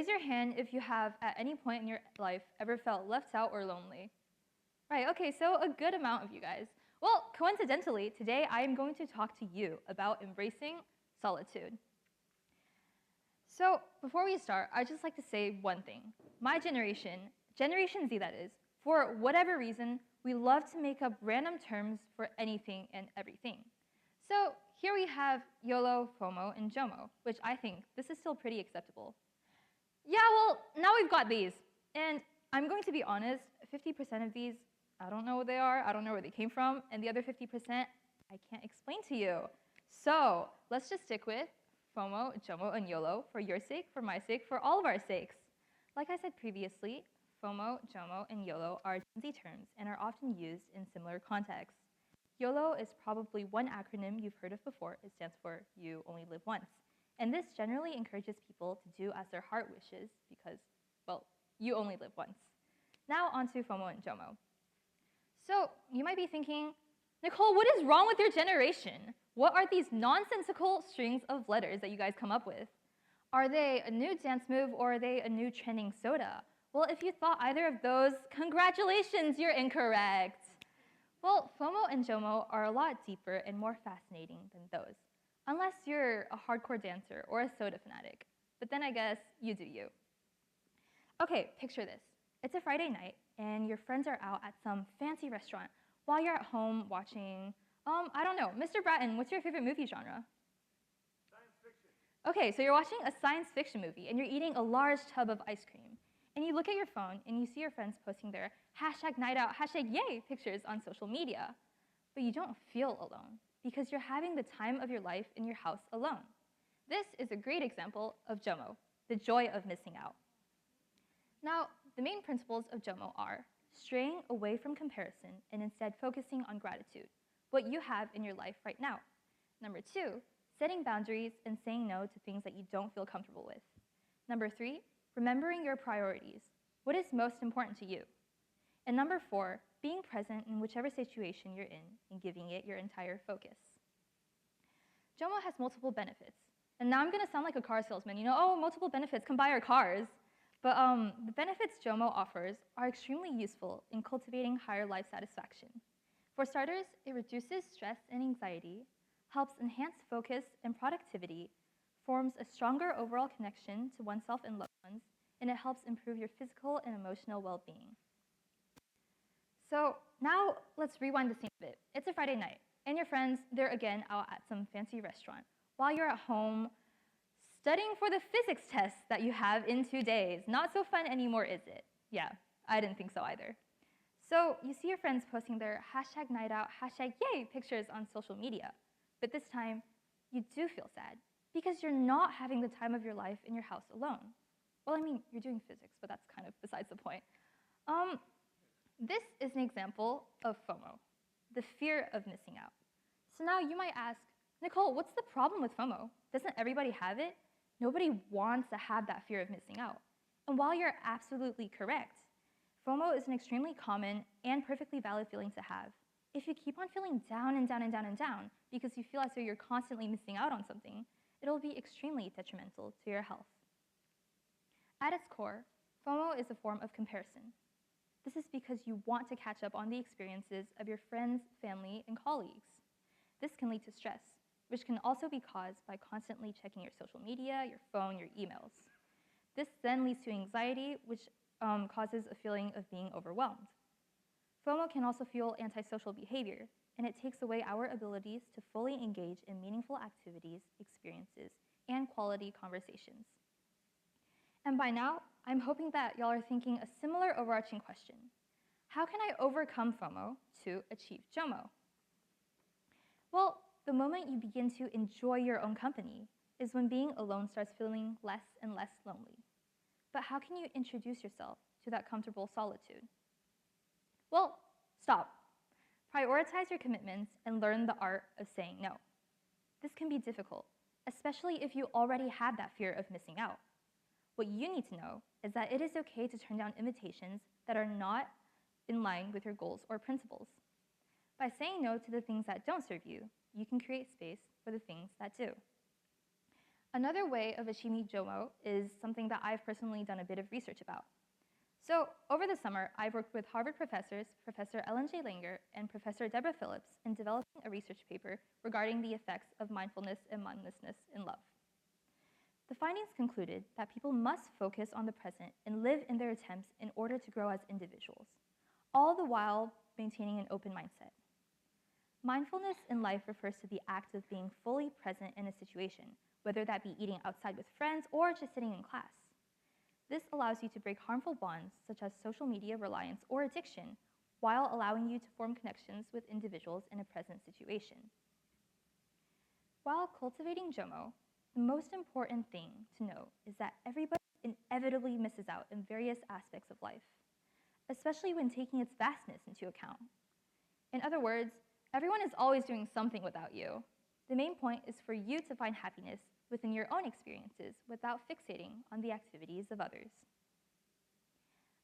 raise your hand if you have, at any point in your life, ever felt left out or lonely. Right, okay, so a good amount of you guys. Well, coincidentally, today I am going to talk to you about embracing solitude. So, before we start, I'd just like to say one thing. My generation, Generation Z that is, for whatever reason, we love to make up random terms for anything and everything. So, here we have YOLO, FOMO, and JOMO, which I think this is still pretty acceptable. Yeah, well, now we've got these. And I'm going to be honest, 50% of these, I don't know what they are, I don't know where they came from, and the other 50%, I can't explain to you. So, let's just stick with FOMO, JOMO, and YOLO for your sake, for my sake, for all of our sakes. Like I said previously, FOMO, JOMO, and YOLO are Gen Z terms and are often used in similar contexts. YOLO is probably one acronym you've heard of before. It stands for You Only Live Once. And this generally encourages people to do as their heart wishes because, well, you only live once. Now on to FOMO and JOMO. So you might be thinking, Nicole, what is wrong with your generation? What are these nonsensical strings of letters that you guys come up with? Are they a new dance move or are they a new trending soda? Well, if you thought either of those, congratulations, you're incorrect. Well, FOMO and JOMO are a lot deeper and more fascinating than those, unless you're a hardcore dancer or a soda fanatic. But then I guess you do you. Okay, picture this. It's a Friday night, and your friends are out at some fancy restaurant while you're at home watching, I don't know, Mr. Bratton, what's your favorite movie genre? Science fiction. Okay, so you're watching a science fiction movie, and you're eating a large tub of ice cream. And you look at your phone, and you see your friends posting their #nightout, #yay pictures on social media. But you don't feel alone, because you're having the time of your life in your house alone. This is a great example of JOMO, the joy of missing out. Now, the main principles of JOMO are straying away from comparison and instead focusing on gratitude, what you have in your life right now. Number 2, setting boundaries and saying no to things that you don't feel comfortable with. Number 3, remembering your priorities. What is most important to you? And number 4, being present in whichever situation you're in and giving it your entire focus. JOMO has multiple benefits. And now I'm going to sound like a car salesman. Multiple benefits, come buy our cars. But the benefits JOMO offers are extremely useful in cultivating higher life satisfaction. For starters, it reduces stress and anxiety, helps enhance focus and productivity, forms a stronger overall connection to oneself and loved ones, and it helps improve your physical and emotional well-being. So now let's rewind the scene a bit. It's a Friday night, and your friends, they're again out at some fancy restaurant, while you're at home studying for the physics test that you have in 2 days. Not so fun anymore, is it? Yeah, I didn't think so either. So you see your friends posting their #nightout, #yay pictures on social media. But this time, you do feel sad because you're not having the time of your life in your house alone. Well, I mean, you're doing physics, but that's kind of besides the point. This is an example of FOMO, the fear of missing out. So now you might ask, Nicole, what's the problem with FOMO? Doesn't everybody have it? Nobody wants to have that fear of missing out. And while you're absolutely correct, FOMO is an extremely common and perfectly valid feeling to have. If you keep on feeling down and down and down and down because you feel as though you're constantly missing out on something, it'll be extremely detrimental to your health. At its core, FOMO is a form of comparison. This is because you want to catch up on the experiences of your friends, family, and colleagues. This can lead to stress, which can also be caused by constantly checking your social media, your phone, your emails. This then leads to anxiety, which causes a feeling of being overwhelmed. FOMO can also fuel antisocial behavior, and it takes away our abilities to fully engage in meaningful activities, experiences, and quality conversations. And by now, I'm hoping that y'all are thinking a similar overarching question. How can I overcome FOMO to achieve JOMO? Well, the moment you begin to enjoy your own company is when being alone starts feeling less and less lonely. But how can you introduce yourself to that comfortable solitude? Well, stop. Prioritize your commitments and learn the art of saying no. This can be difficult, especially if you already have that fear of missing out. What you need to know is that it is okay to turn down invitations that are not in line with your goals or principles. By saying no to the things that don't serve you, you can create space for the things that do. Another way of achieving JOMO is something that I've personally done a bit of research about. So over the summer, I've worked with Harvard professors, Professor Ellen J. Langer and Professor Deborah Phillips in developing a research paper regarding the effects of mindfulness and mindlessness in love. The findings concluded that people must focus on the present and live in their attempts in order to grow as individuals, all the while maintaining an open mindset. Mindfulness in life refers to the act of being fully present in a situation, whether that be eating outside with friends or just sitting in class. This allows you to break harmful bonds such as social media reliance or addiction, while allowing you to form connections with individuals in a present situation. While cultivating JOMO, the most important thing to know is that everybody inevitably misses out in various aspects of life, especially when taking its vastness into account. In other words, everyone is always doing something without you. The main point is for you to find happiness within your own experiences without fixating on the activities of others.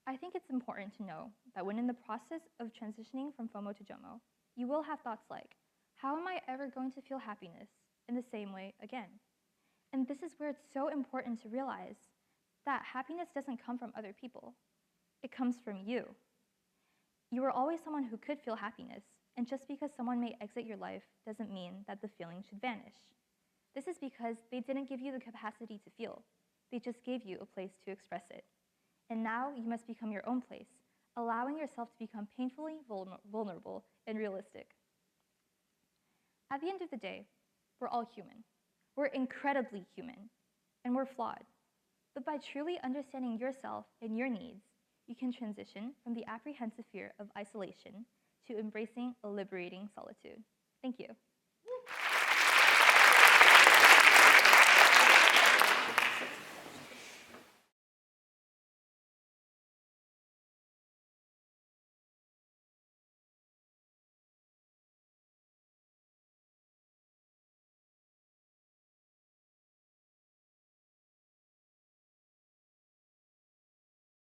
I think it's important to know that when in the process of transitioning from FOMO to JOMO, you will have thoughts like, how am I ever going to feel happiness in the same way again? And this is where it's so important to realize that happiness doesn't come from other people. It comes from you. You are always someone who could feel happiness, and just because someone may exit your life doesn't mean that the feeling should vanish. This is because they didn't give you the capacity to feel. They just gave you a place to express it. And now you must become your own place, allowing yourself to become painfully vulnerable and realistic. At the end of the day, we're all human. We're incredibly human, and we're flawed. But by truly understanding yourself and your needs, you can transition from the apprehensive fear of isolation to embracing a liberating solitude. Thank you.